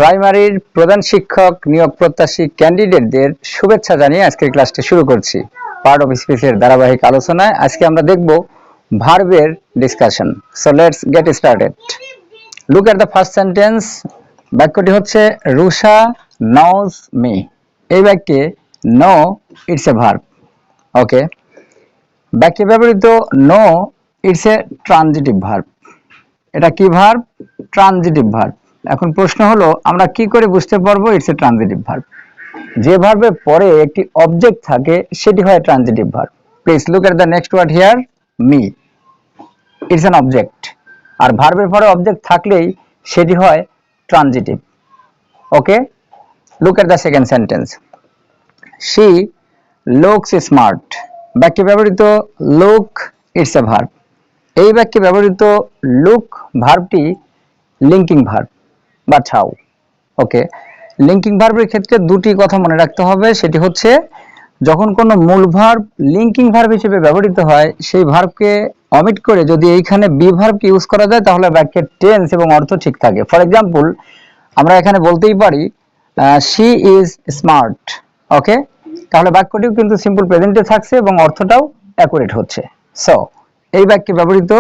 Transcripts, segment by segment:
প্রাইমারির প্রধান শিক্ষক নিয়োগ প্রত্যাশী ক্যান্ডিডেটদের শুভেচ্ছা জানিয়ে আজকের ক্লাসটি শুরু করছি। পার্ট অফ স্পিচের ধারাবাহিক আলোচনায় আজকে আমরা দেখব ভার্বের discussion. So let's get started. Look at the first sentence. বাক্যটি হচ্ছে রুষা নজ মি। এই বাক্যে no it's a verb. Okay, বাক্যে ব্যবহৃত no it's a transitive verb. এটা কি ভার্ব? Transitive verb. এখন প্রশ্ন হলো আমরা কি করে বুঝতে পারবো ইটস এ ট্রানজিটিভ ভার্ব? যে ভার্বের পরে একটি অবজেক্ট থাকে সেটি হয় transitive verb. Please look at the next word here, me. It's an object. আর ভার্বের পরে অবজেক্ট থাকলেই সেটি হয় transitive. Okay, look at the second sentence. She looks smart. বাক্যে ব্যবহৃত লুক ইটস এ ভার্ব। এই বাক্যে ব্যবহৃত লুক ভার্বটি লিঙ্কিং ভার্ব বা ছাউ। ওকে, লিঙ্কিং ভার্বের ক্ষেত্রে দুটি কথা মনে রাখতে হবে। সেটি হচ্ছে যখন কোনো মূল ভার্ব লিঙ্কিং ভার্ব হিসেবে ব্যবহৃত হয় সেই ভার্বকে অমিট করে যদি এইখানে বি ভার্বকে ইউজ করা যায় তাহলে বাক্যের টেন্স এবং অর্থ ঠিক থাকে। ফর এক্সাম্পল, আমরা এখানে বলতেই পারি শি ইজ স্মার্ট। ওকে, তাহলে বাক্যটিও কিন্তু সিম্পল প্রেজেন্টে থাকছে এবং অর্থটাও অ্যাকুরেট হচ্ছে। সো এই বাক্যে ব্যবহৃত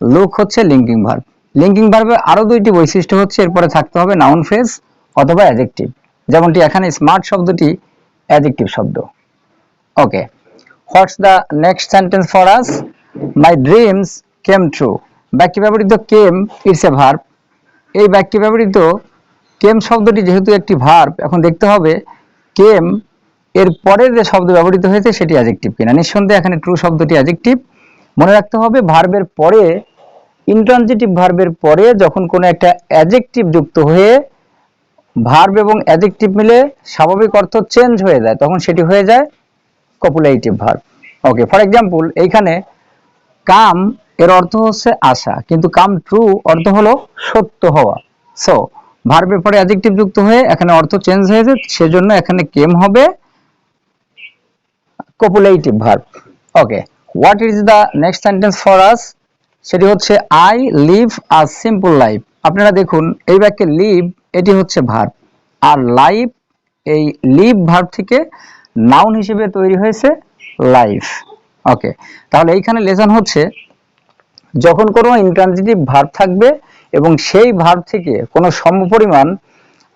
লুক হচ্ছে লিঙ্কিং ভার্ব। লিঙ্কিং ভার্বের আরো দুইটি বৈশিষ্ট্য হচ্ছে এরপরে থাকতে হবে নাউন ফ্রেজ অথবা অ্যাডজেক্টিভ, যেমনটি এখানে স্মার্ট শব্দটি অ্যাডজেক্টিভ শব্দ। Okay, what's the next sentence for us? My dreams came true. বাক্যে ব্যবহৃত কেম ইটস এ ভার্ব। এই বাক্যে ব্যবহৃত কেম শব্দটি যেহেতু একটি ভার্ব, এখন দেখতে হবে কেম এর পরে যে শব্দ ব্যবহৃত হয়েছে সেটি অ্যাডজেক্টিভ কিনা। নিঃসন্দেহে এখানে ট্রু শব্দটি অ্যাডজেক্টিভ। মনে রাখতে হবে ভার্বের পরে, ইনট্রানজিটিভ ভার্বের পরে যখন কোনো একটা অ্যাডজেক্টিভ যুক্ত হয়ে ভার্ব এবং অ্যাডজেক্টিভ মিলে স্বাভাবিক অর্থ চেঞ্জ হয়ে যায় তখন সেটি হয়ে যায় copulative verb. Okay, for example এইখানে কাম এর অর্থ হচ্ছে আশা, কিন্তু কাম ট্রু অর্থ হলো সত্য হওয়া। সো ভার্বের পরে অ্যাডজেক্টিভ যুক্ত হয়ে এখানে অর্থ চেঞ্জ হয়েছে, সেজন্য এখানে কেম হবে copulative verb. Okay, what is the next sentence for us? সেটি হচ্ছে I live a simple life. আপনারা দেখুন এই বাক্যে লিভ এটি হচ্ছে ভার্ব, আর লাইফ এই লিভ ভার্ব থেকে নাউন হিসেবে তৈরি হয়েছে লাইফ। ওকে, তাহলে এইখানে লেসন হচ্ছে যখন কোনো ইনট্রানজিটিভ ভার্ব থাকবে এবং সেই ভার্ব থেকে কোনো সমপরিমাণ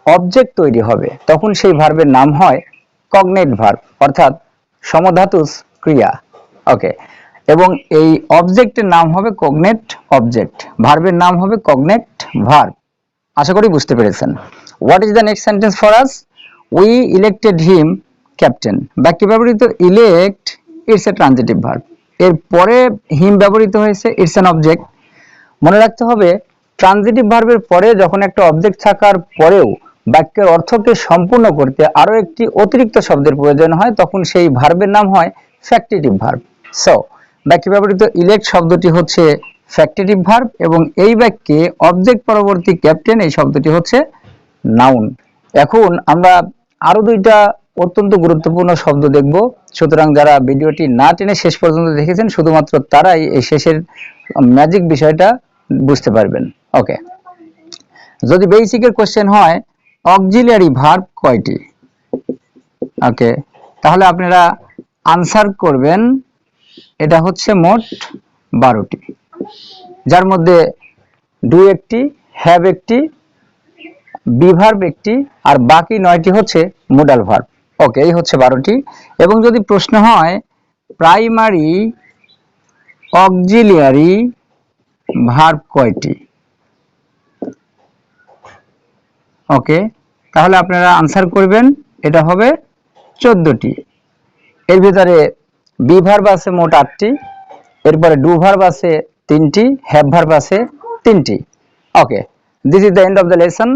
অবজেক্ট তৈরি হবে তখন সেই ভার্বের নাম হয় কগনেট ভার্ব, অর্থাৎ সমধাতুজ ক্রিয়া। ওকে, এবং এই অবজেক্টের নাম হবে কগনেট অবজেক্ট, ভার্বের নাম হবে কগনেট ভার্ব। আশা করি বুঝতে পেরেছেন। What is the next sentence for us? We elected him captain. বাক্যে ব্যবহৃত elect it's a transitive verb. এর পরে হিম ব্যবহৃত হয়েছে, ইটস অ্যান অবজেক্ট। মনে রাখতে হবে ট্রানজিটিভ ভার্বের পরে যখন একটা অবজেক্ট থাকার পরেও বাক্যের অর্থকে সম্পূর্ণ করতে আরো একটি অতিরিক্ত শব্দের প্রয়োজন হয় তখন সেই ভার্বের নাম হয় ফ্যাক্টিটিভ ভার্ব। সো বাক্যে ব্যবহৃত ইলেক্ট শব্দটি হচ্ছে ফ্যাক্টিটিভ ভার্ব এবং এই বাক্যে অবজেক্ট পরবর্তী ক্যাপ্টেন এই শব্দটি হচ্ছে নাউন। এখন আমরা আরো দুইটা অত্যন্ত গুরুত্বপূর্ণ শব্দ দেখব, সুতরাং যারা ভিডিওটি না টেনে শেষ পর্যন্ত দেখেছেন শুধুমাত্র তারাই এই শেষের ম্যাজিক বিষয়টা বুঝতে পারবেন। ওকে, যদি বেসিকের কোশ্চেন হয় অক্সিলিয়ারি ভার্ব কয়টি? ওকে, তাহলে আপনারা আনসার করবেন এটা হচ্ছে মোট 12টি, যার মধ্যে ডু একটি, হ্যাভ একটি, বি ভার্ব একটি, আর বাকি 9টি হচ্ছে মোডাল ভার্ব। ওকে, এই হচ্ছে 12টি। এবং যদি প্রশ্ন হয় প্রাইমারি অক্সিলিয়ারি ভার্ব কয়টি? ওকে, তাহলে আপনারা আনসার করবেন এটা হবে 14টি। এর ভিতরে বি ভার্ব আছে মোট 8টি, এরপরে ডু ভার্ব আছে 3টি, হ্যাভ ভার্ব আছে 3টি। Okay, this is the end of the lesson.